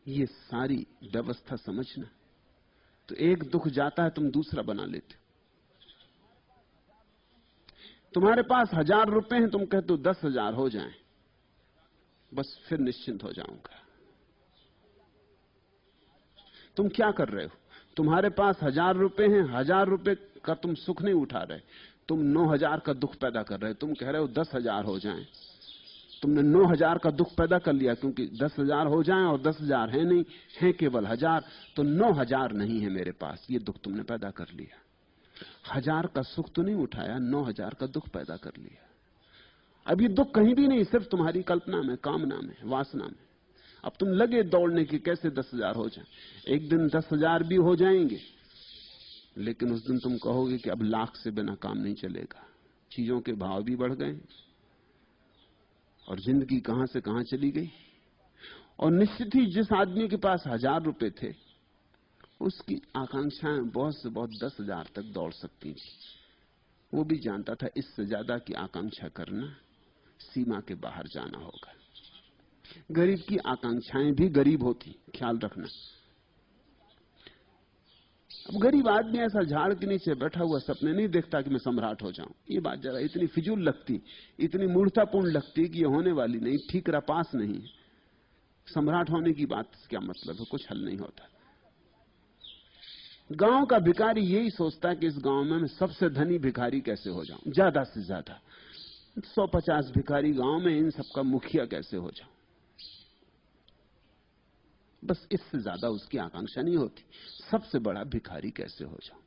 ये सारी व्यवस्था समझना। तो एक दुख जाता है, तुम दूसरा बना लेते हो। तुम्हारे पास 1000 रुपए हैं, तुम कहते हो 10,000 हो जाएं, बस फिर निश्चिंत हो जाऊंगा। तुम क्या कर रहे हो? तुम्हारे पास 1000 रुपए हैं, 1000 रुपए का तुम सुख नहीं उठा रहे, तुम 9000 का दुख पैदा कर रहे हो। तुम कह रहे हो 10,000 हो जाएं, तुमने 9000 का दुख पैदा कर लिया, क्योंकि 10,000 हो जाएं और 10,000 है नहीं, है केवल 1000, तो 9000 नहीं है मेरे पास, ये दुख तुमने पैदा कर लिया। 1000 का सुख तो नहीं उठाया, 9000 का दुख पैदा कर लिया। अब ये दुख कहीं भी नहीं, सिर्फ तुम्हारी कल्पना में, कामना में, वासना में। अब तुम लगे दौड़ने की कैसे 10,000 हो जाए। एक दिन 10,000 भी हो जाएंगे, लेकिन उस दिन तुम कहोगे कि अब लाख से बिना काम नहीं चलेगा। चीजों के भाव भी बढ़ गए और जिंदगी कहां से कहां चली गई। और निश्चित ही जिस आदमी के पास 1000 रुपए थे, उसकी आकांक्षाएं बहुत से बहुत 10,000 तक दौड़ सकती थी। वो भी जानता था इससे ज्यादा की आकांक्षा करना सीमा के बाहर जाना होगा। गरीब की आकांक्षाएं भी गरीब होती, ख्याल रखना। अब गरीब आदमी ऐसा झाड़ के नीचे बैठा हुआ सपने नहीं देखता कि मैं सम्राट हो जाऊं। ये बात जरा इतनी फिजूल लगती, इतनी मूर्खतापूर्ण लगती कि ये होने वाली नहीं, ठीक पास नहीं। सम्राट होने की बात क्या मतलब है? कुछ हल नहीं होता। गांव का भिखारी यही सोचता है कि इस गांव में मैं सबसे धनी भिखारी कैसे हो जाऊं, ज्यादा से ज्यादा 150 भिखारी गांव में, इन सबका मुखिया कैसे हो जाऊं। बस इससे ज्यादा उसकी आकांक्षा नहीं होती, सबसे बड़ा भिखारी कैसे हो जाऊं।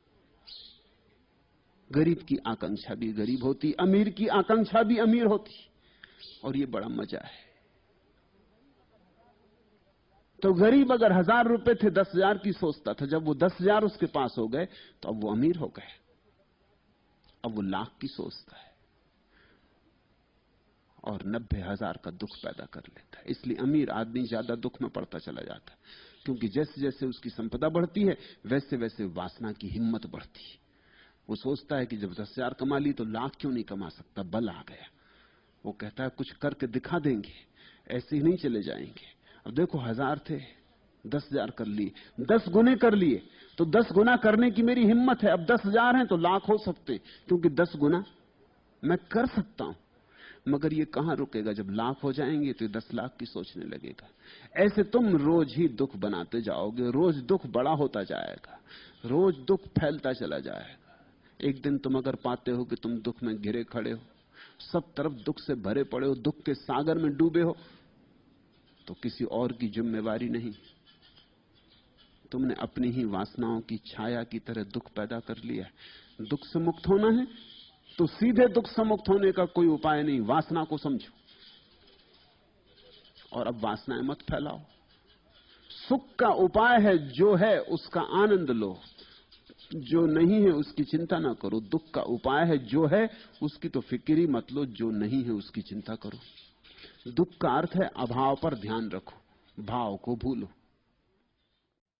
गरीब की आकांक्षा भी गरीब होती, अमीर की आकांक्षा भी अमीर होती, और ये बड़ा मजा है। तो गरीब अगर 1000 रुपए थे, 10,000 की सोचता था। जब वो 10,000 उसके पास हो गए तो अब वो अमीर हो गए, अब वो लाख की सोचता है और 90,000 का दुख पैदा कर लेता है। इसलिए अमीर आदमी ज्यादा दुख में पड़ता चला जाता है, क्योंकि जैसे जैसे उसकी संपदा बढ़ती है वैसे वैसे वासना की हिम्मत बढ़ती है। वो सोचता है कि जब 10,000 कमा ली तो लाख क्यों नहीं कमा सकता, बल आ गया। वो कहता है कुछ करके दिखा देंगे, ऐसे ही नहीं चले जाएंगे। अब देखो 1000 थे, 10,000 कर लिए, 10 गुने कर लिए, तो 10 गुना करने की मेरी हिम्मत है। अब 10,000 हैं तो लाख हो सकते, क्योंकि 10 गुना मैं कर सकता हूं। मगर ये कहां रुकेगा? जब लाख हो जाएंगे तो 10 लाख की सोचने लगेगा। ऐसे तुम रोज ही दुख बनाते जाओगे, रोज दुख बड़ा होता जाएगा, रोज दुख फैलता चला जाएगा। एक दिन तुम अगर पाते हो कि तुम दुख में घिरे खड़े हो, सब तरफ दुख से भरे पड़े हो, दुख के सागर में डूबे हो, तो किसी और की जिम्मेवारी नहीं, तुमने अपनी ही वासनाओं की छाया की तरह दुख पैदा कर लिया है। दुख से मुक्त होना है तो सीधे दुख से मुक्त होने का कोई उपाय नहीं, वासना को समझो और अब वासनाएं मत फैलाओ। सुख का उपाय है जो है उसका आनंद लो, जो नहीं है उसकी चिंता ना करो। दुख का उपाय है जो है उसकी तो फिक्र ही मत लो, जो नहीं है उसकी चिंता करो। दुख का अर्थ है अभाव पर ध्यान रखो, भाव को भूलो।